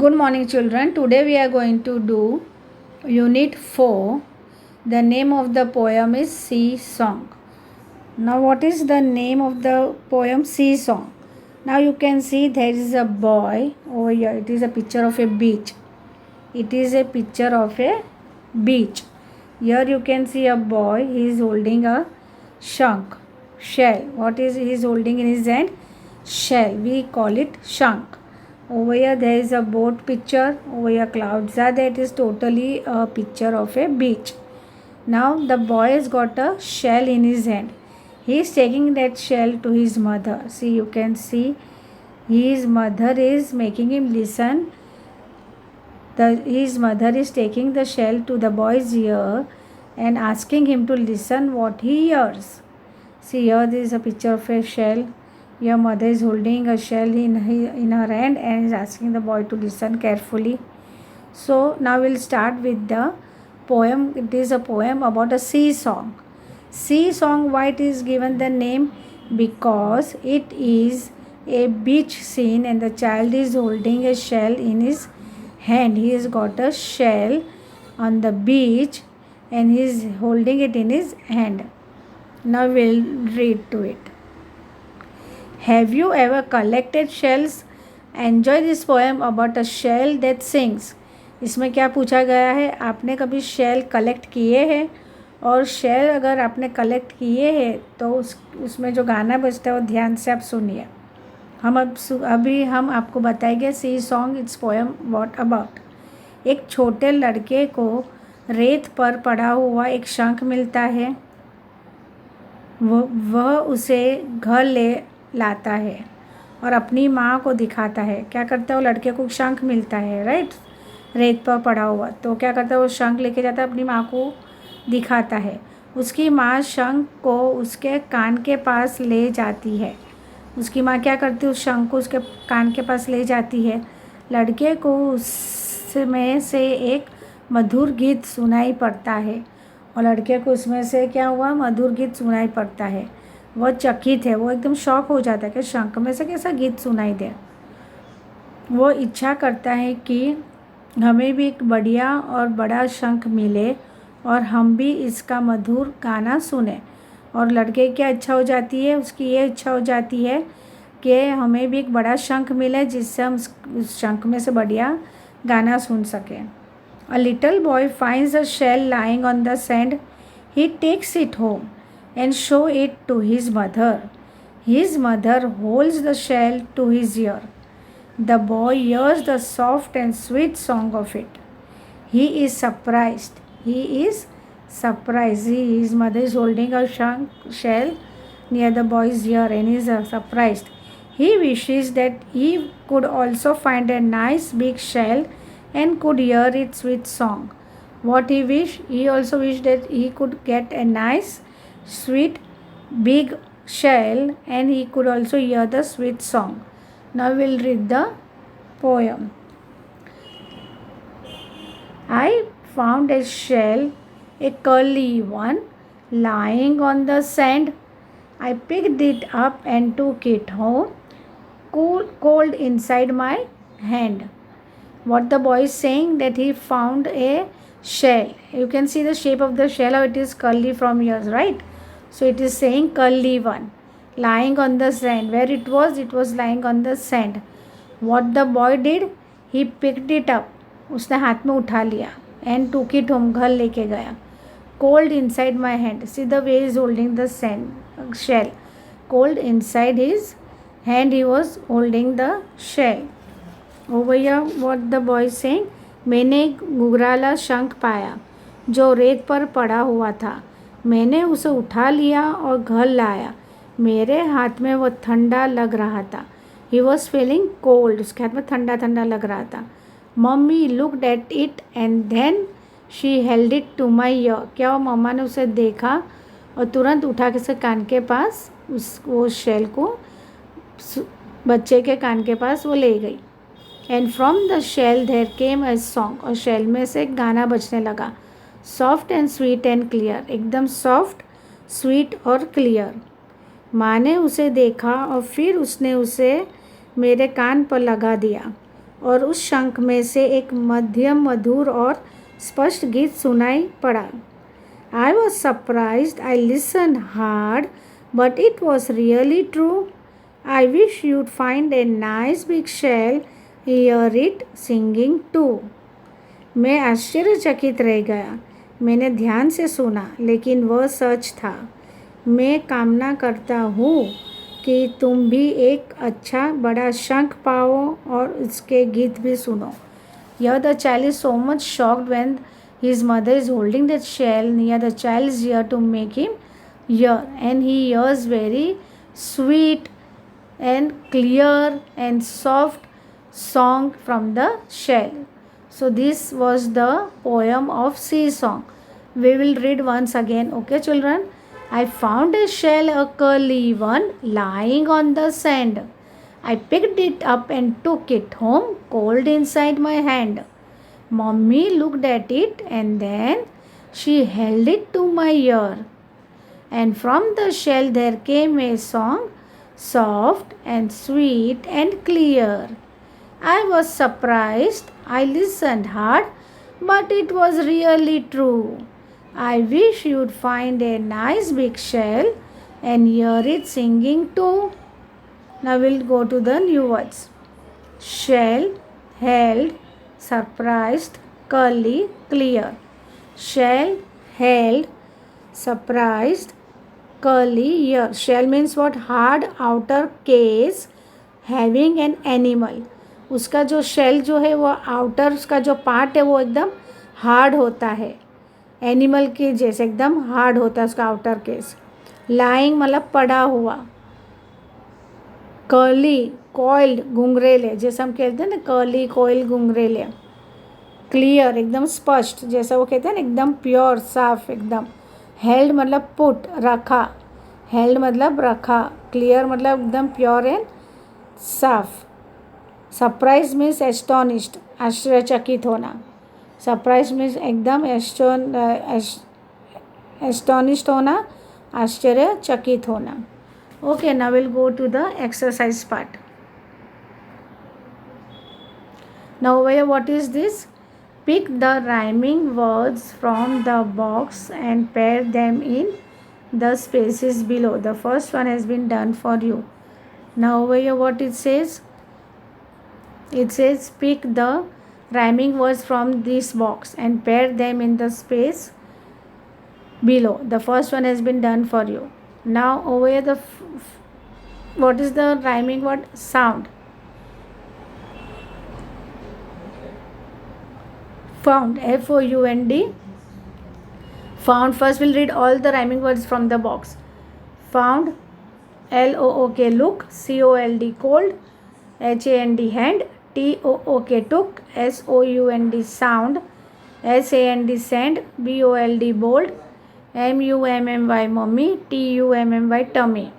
Good morning, children. Today we are going to do Unit 4. The name of the poem is Sea Song. Now, what is the name of the poem? Sea Song. Now, you can see there is a boy over here. It is a picture of a beach. It is a picture of a beach. Here you can see a boy. He is holding a shank, shell. What is he is holding in his hand? Shell. We call it shank. Over here there is a boat picture. Over here clouds are there. It is totally a picture of a beach. Now the boy has got a shell in his hand. He is taking that shell to his mother. See, you can see his mother is making him listen. His mother is taking the shell to the boy's ear and asking him to listen what he hears. See, here there is a picture of a shell. Your mother is holding a shell in her hand and is asking the boy to listen carefully. So now we'll start with the poem. It is a poem about a sea song. Sea song, why it is given the name? Because it is a beach scene and the child is holding a shell in his hand. He has got a shell on the beach and he is holding it in his hand. Now we'll read to it. Have you ever collected shells? Enjoy this poem about a shell that sings. इसमें क्या पूछा गया है? आपने कभी shell collect किए हैं? और शेल अगर आपने कलेक्ट किए हैं तो उसमें जो गाना बजता है वो ध्यान से आप सुनिए. अभी हम आपको बताएंगे sea song. It's poem what about. एक छोटे लड़के को रेत पर पड़ा हुआ एक शंख मिलता है. वह उसे घर ले लाता है और अपनी माँ को दिखाता है. क्या करता है? वो लड़के को शंख मिलता है, राइट, रेत पर पड़ा हुआ. तो क्या करता है? वो शंख लेके जाता है, अपनी माँ को दिखाता है. उसकी माँ शंख को उसके कान के पास ले जाती है. उसकी माँ क्या करती है? उस शंख को उसके कान के पास ले जाती है. लड़के को उसमें से एक मधुर गीत सुनाई पड़ता है और लड़के को उसमें से क्या हुआ? मधुर गीत सुनाई पड़ता है. वह चकित है, वो एकदम शॉक हो जाता है कि शंख में से कैसा गीत सुनाई दे. वो इच्छा करता है कि हमें भी एक बढ़िया और बड़ा शंख मिले और हम भी इसका मधुर गाना सुने. और लड़के की क्या इच्छा हो जाती है? उसकी ये इच्छा हो जाती है कि हमें भी एक बड़ा शंख मिले जिससे हम उस शंख में से बढ़िया गाना सुन सकें. A little boy finds a shell lying on the sand. He takes it home and show it to his mother. His mother holds the shell to his ear. The boy hears the soft and sweet song of it. He is surprised. His mother is holding a shell near the boy's ear and he is surprised. He wishes that he could also find a nice big shell and could hear its sweet song. What he wished? He also wished that he could get a nice sweet big shell and he could also hear the sweet song. Now we'll read the poem. I found a shell, a curly one, lying on the sand. I picked it up and took it home, cold inside my hand. What the boy is saying, that he found a shell. You can see the shape of the shell, how it is curly from yours, right? So it is saying curly one, lying on the sand. Where it was lying on the sand. What the boy did? He picked it up. उसने हाथ में उठा लिया. And took it home, घर लेके गया. Cold inside my hand. See the way he is holding the shell. Cold inside his hand he was holding the shell. Over here what the boy is saying? मैंने घुघराला शंख पाया जो रेत पर पड़ा हुआ था. मैंने उसे उठा लिया और घर लाया. मेरे हाथ में वो ठंडा लग रहा था. He was feeling cold. उसके हाथ में ठंडा ठंडा लग रहा था. Mummy looked at it and then she held it to my ear. क्या मम्मा ने उसे देखा और तुरंत उठा के उसके कान के पास वो शेल को बच्चे के कान के पास वो ले गई. And from the shell there came a song. और शेल में से एक गाना बजने लगा. Soft and sweet and clear. एकदम सॉफ्ट, स्वीट और क्लियर. माँ ने उसे देखा और फिर उसने उसे मेरे कान पर लगा दिया. और उस शंख में से एक मध्यम मधुर और स्पष्ट गीत सुनाई पड़ा. I was surprised. I listened hard, but it was really true. I wish you'd find a nice big shell, hear it singing too. मैं आश्चर्यचकित रह गया. मैंने ध्यान से सुना, लेकिन वह सच था. मैं कामना करता हूँ कि तुम भी एक अच्छा बड़ा शंख पाओ और उसके गीत भी सुनो. Here the child is so much shocked when his mother is holding that shell near the child's ear to make him hear, and he hears very sweet and clear and soft song from the shell. So this was the poem of Sea Song. We will read once again. Okay, children. I found a shell, a curly one, lying on the sand. I picked it up and took it home, cold inside my hand. Mommy looked at it and then she held it to my ear. And from the shell there came a song, soft and sweet and clear. I was surprised. I listened hard, but it was really true. I wish you'd find a nice big shell and hear it singing too. Now we'll go to the new words. Shell, held, surprised, curly, clear. Shell, held, surprised, curly, ear. Shell means what? Hard outer case having an animal. उसका जो shell जो है वो outer उसका जो part है वो एकदम हार्ड होता है. एनिमल के जैसे एकदम हार्ड होता है उसका आउटर केस. लाइंग मतलब पड़ा हुआ. कर्ली, कॉइल्ड, घुंघरेले, जैसे हम कहते हैं ना कर्ली कॉइल घुंघरेले. क्लियर, एकदम स्पष्ट, जैसा वो कहते हैं ना एकदम प्योर साफ एकदम. हेल्ड मतलब पुट, रखा. हेल्ड मतलब रखा. क्लियर मतलब एकदम प्योर एंड साफ. सरप्राइज मीन्स एस्टोनिश्ड, आश्चर्यचकित होना. सरप्राइज मीन्स एकदम एस्टोनिश्ड होना, आश्चर्यचकित होना. Okay, now we'll go to the exercise part. Now over here, what is this? Pick the rhyming words from the box and pair them in the spaces below. The first one has been done for you. Now over here, what it says? It says pick the rhyming words from this box and pair them in the space below. The first one has been done for you. Now over here, what is the rhyming word? Sound. Found, F-O-U-N-D. Found. First we'll read all the rhyming words from the box. Found, L-O-O-K, look. C-O-L-D, cold. H-A-N-D, hand. T-O-O-K, took. S-O-U-N-D, sound. S-A-N-D, sand. B-O-L-D, bold. M-U-M-M-Y, mummy. T-U-M-M-Y, tummy.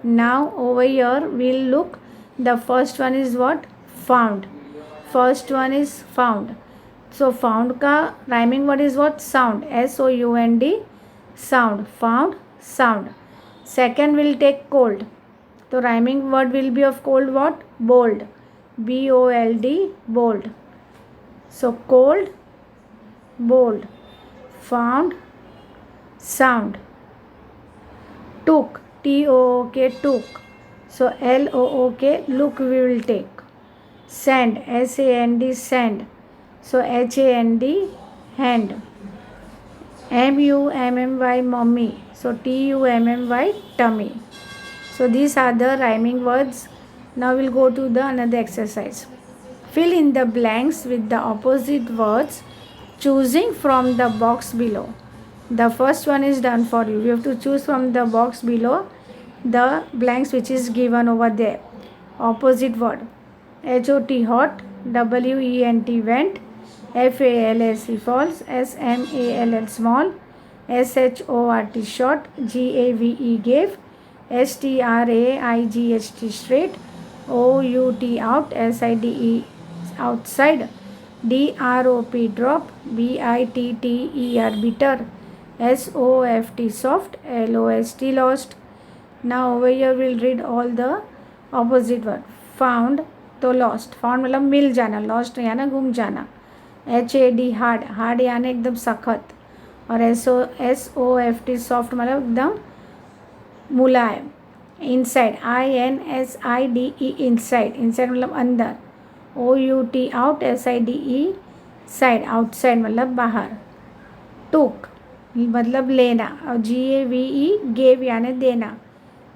Now over here we'll look. The first one is what? Found. First one is found. So found का rhyming word is what? Sound. S-O-U-N-D, sound. Found, sound. Second will take cold. So rhyming word will be of cold what? Bold. B-O-L-D, bold. So cold, bold. Found, sound. Took, T-O-O-K, took. So L-O-O-K, look we will take. Sand, S-A-N-D, sand. So H-A-N-D, hand. M-U-M-M-Y, mummy. So T-U-M-M-Y, tummy. So these are the rhyming words. Now we'll go to the another exercise. Fill in the blanks with the opposite words, choosing from the box below. The first one is done for you. You have to choose from the box below the blanks which is given over there. Opposite word. H-O-T, hot. W-E-N-T, went. F-A-L-S-E, false. S-M-A-L-L, small. S-H-O-R-T, short. G-A-V-E, gave. S-T-R-A-I-G-H-T, straight. O-U-T, out. S-I-D-E, outside. D-R-O-P, drop. B-I-T-T-E-R, bitter. S-O-F-T, soft. L-O-S-T, lost. Now over here we'll read all the opposite word. Found. तो lost, found मतलब मिल जाना, lost यानी गुम जाना। HAD hard, hard यानी एकदम सख्त, और SOFT सॉफ्ट मतलब एकदम मुलायम। इनसाइड, INSIDE इनसाइड, इनसाइड मतलब अंदर। OUT out, SIDE side, outside मतलब बाहर। टुक मतलब लेना, और GAVE गेव यानी देना।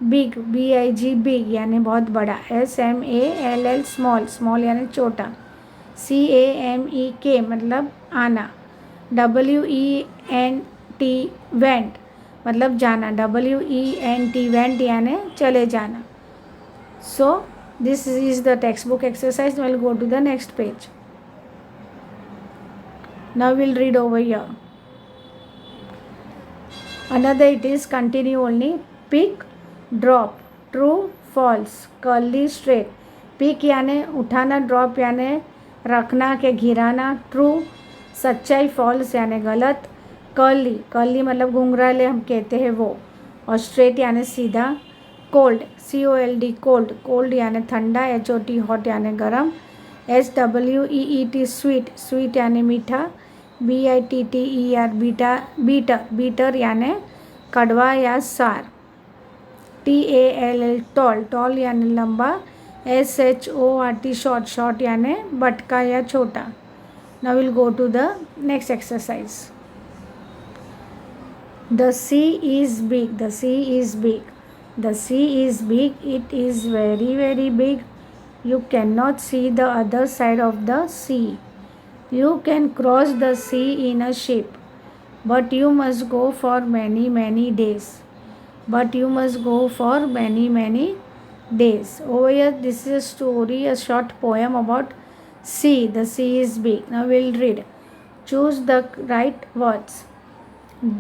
बिग, BIG बिग यानी बहुत बड़ा। SMALL स्मॉल, स्मॉल यानी छोटा। CAMEK मतलब आना। WENT वेंट मतलब जाना। WENT वेंट यानी चले जाना। So this is the text book exercise. We'll go to the next page. Now we'll read over here. Another it is continue only. Pick, drop, true, false, curly, straight. Pick यानी उठाना, drop यानी रखना के गिराना, true सच्चाई, false यानी गलत, curly, curly मतलब घुंघराले हम कहते हैं वो, और स्ट्रेट यानी सीधा, कोल्ड, COLD कोल्ड, कोल्ड यानी ठंडा, HOT हॉट यानी गरम, SWEET स्वीट, स्वीट यानी मीठा, BITTER बीटर, बीटर यानी कड़वा या सार, TALL टॉल, टॉल यानी लंबा, SHORT शॉर्ट, शॉर्ट यानी बटका या छोटा. Now we'll go to the next exercise. The sea is big, the sea is big, the sea is big, it is very very big. You cannot see the other side of the sea. You can cross the sea in a ship, but you must go for many many days. But you must go for many many days. Over here, this is a story, a short poem about sea. The sea is big. Now we'll read. Choose the right words.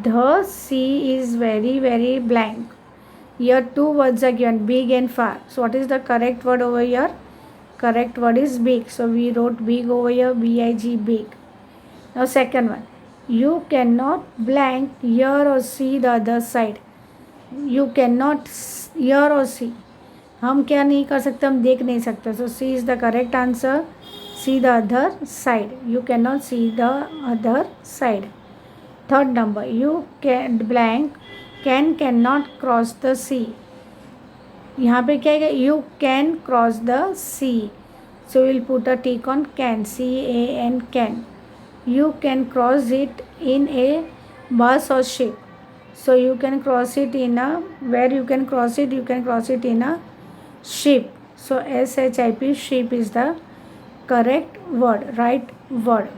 The sea is very very blank. Here two words are given, big and far. So what is the correct word over here? Correct word is big. So we wrote big over here, BIG big. Now second one. You cannot blank hear or see the other side. You cannot hear or see. हम क्या नहीं कर सकते, हम देख नहीं सकते. So C is the correct answer. See the other side. You cannot see the other side. Third number. You can blank cannot cross the sea. यहाँ पे क्या है, you can cross the sea. So we'll put a tick on can, CAN can. You can cross it in a bus or ship. So you can cross it in a, where you can cross it, you can cross it in a ship. So SHIP, ship is the correct word, right word.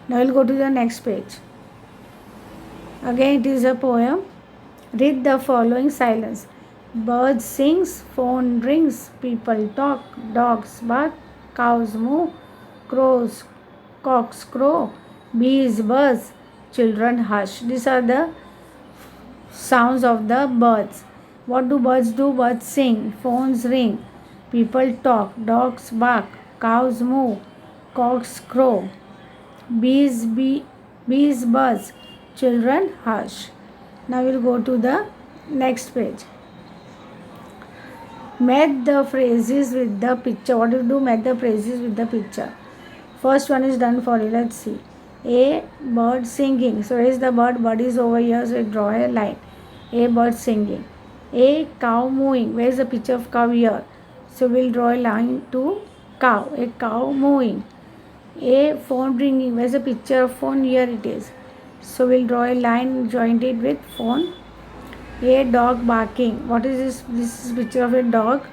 Now we'll go to the next page. Again it is a poem. Read the following silence. Birds sings, phone rings, people talk, dogs bark, cows moo, cocks crow, bees buzz, children hush. These are the sounds of the birds. What do birds do? Birds sing, phones ring, people talk, dogs bark, cows moo, cocks crow, bees buzz, children hush. Now we'll go to the next page. Match the phrases with the picture. What do you do? Match the phrases with the picture. First one is done for you. Let's see. A bird singing. So where is the bird? Bird is over here. So we draw a line. A bird singing. A cow mooing. Where is the picture of cow here? So we'll draw a line to cow. A cow mooing. A phone ringing. Where is the picture of phone? Here it is. So we'll draw a line, join it with phone. A dog barking. What is this? This is picture of a dog.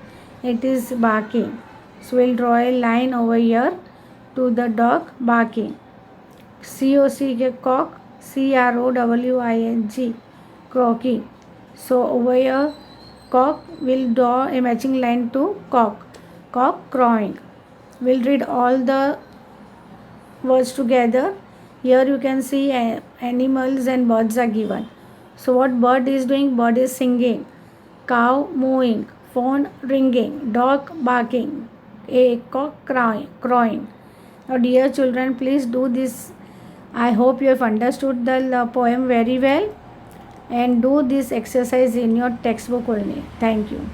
It is barking. So we'll draw a line over here to the dog barking. COC cock. CROWING croaking. So over here cock, will draw a matching line to cock. Cock crowing. We'll read all the words together. Here you can see animals and birds are given. So what bird is doing? Bird is singing, cow mooing, phone ringing, dog barking, a cock crowing. Now dear children, please do this. I hope you have understood the poem very well, and do this exercise in your textbook only. Thank you.